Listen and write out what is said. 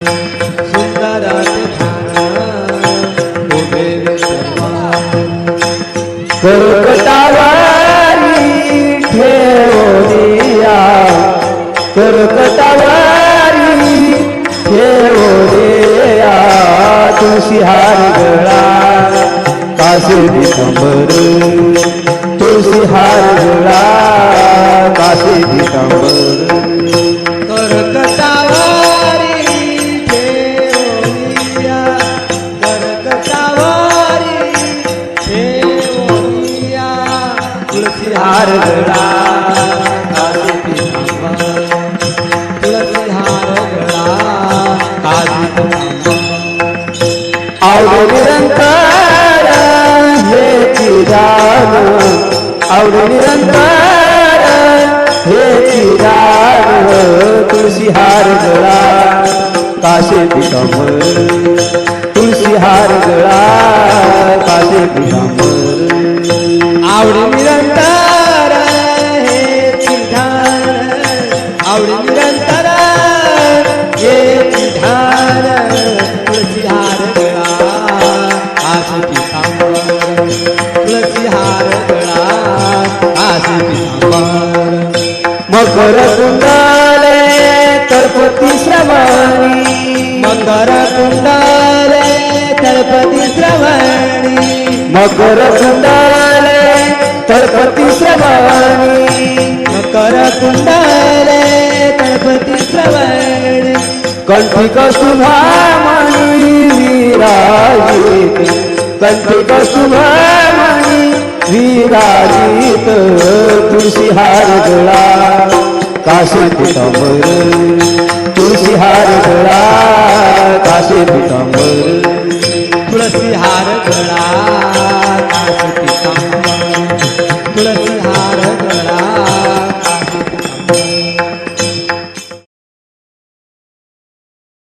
सुंदराचे ध्यान उभे कर्कटावारी ठेवोनिया कर्कटावारी ठेवोनिया तुळशी हार गळा कासे दिगंबर तुळशी हार गळा कासे दिगंबर कर्कटावारी ठेवोनिया कर्कटावारी ठेवोनिया तुळशी हार गळा कासे दिगंबर तुळशी हार गळा कासे दिगंबर आवड निरंतर हे चिराग आवड निरंतर हे चिराग तुळशी हार गळा कासे दिगंबर तुळशी हार गळा कासे दिगंबर आवडी निरंतर हे ध्यान आवडी निरंतर हे ध्यान तुळशी हार गळा कासे पितांबर तुळशी हार गळा कासे पितांबर मकर कुंडले तळपती श्रवणी मकर कुंडले तळपती श्रवणी मकर कुंडले तळपती श्रवणी मकर कुंडले तळपती श्रवणी कंठी कस्तुभामणी विराजित कंठी कस्तुभामणी विराजित तुळशी हार गळा कासे पितांबर तुळशी हार गळा कासे पितांबर तुळशी हार गळा